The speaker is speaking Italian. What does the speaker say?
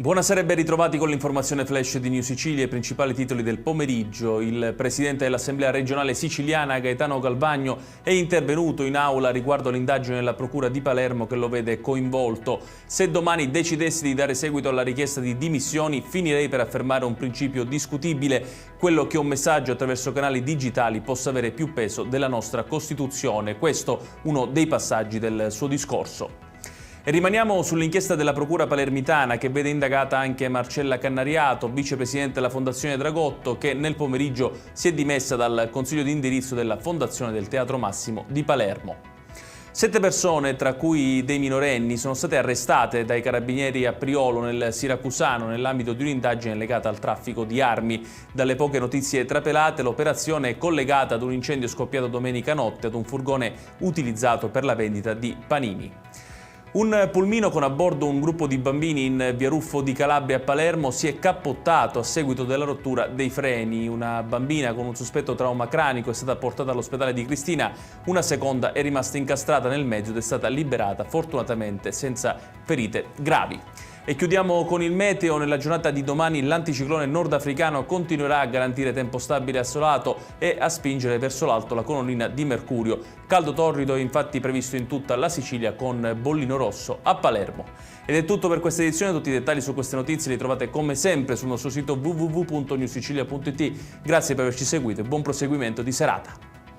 Buonasera e ben ritrovati con l'informazione flash di New Sicilia. I principali titoli del pomeriggio. Il presidente dell'Assemblea regionale siciliana Gaetano Galvagno è intervenuto in aula riguardo l'indagine della procura di Palermo che lo vede coinvolto. Se domani decidessi di dare seguito alla richiesta di dimissioni, finirei per affermare un principio discutibile, quello che un messaggio attraverso canali digitali possa avere più peso della nostra Costituzione. Questo uno dei passaggi del suo discorso. E rimaniamo sull'inchiesta della Procura palermitana che vede indagata anche Marcella Cannariato, vicepresidente della Fondazione Dragotto, che nel pomeriggio si è dimessa dal Consiglio di indirizzo della Fondazione del Teatro Massimo di Palermo. 7 persone, tra cui dei minorenni, sono state arrestate dai carabinieri a Priolo, nel Siracusano, nell'ambito di un'indagine legata al traffico di armi. Dalle poche notizie trapelate, l'operazione è collegata ad un incendio scoppiato domenica notte ad un furgone utilizzato per la vendita di panini. Un pulmino con a bordo un gruppo di bambini in via Ruffo di Calabria a Palermo si è cappottato a seguito della rottura dei freni. Una bambina con un sospetto trauma cranico è stata portata all'ospedale di Cristina, una seconda è rimasta incastrata nel mezzo ed è stata liberata, fortunatamente senza ferite gravi. E chiudiamo con il meteo. Nella giornata di domani l'anticiclone nordafricano continuerà a garantire tempo stabile e assolato e a spingere verso l'alto la colonnina di mercurio. Caldo torrido è infatti previsto in tutta la Sicilia con bollino rosso a Palermo. Ed è tutto per questa edizione. Tutti i dettagli su queste notizie li trovate come sempre sul nostro sito www.newsicilia.it. Grazie per averci seguito e buon proseguimento di serata.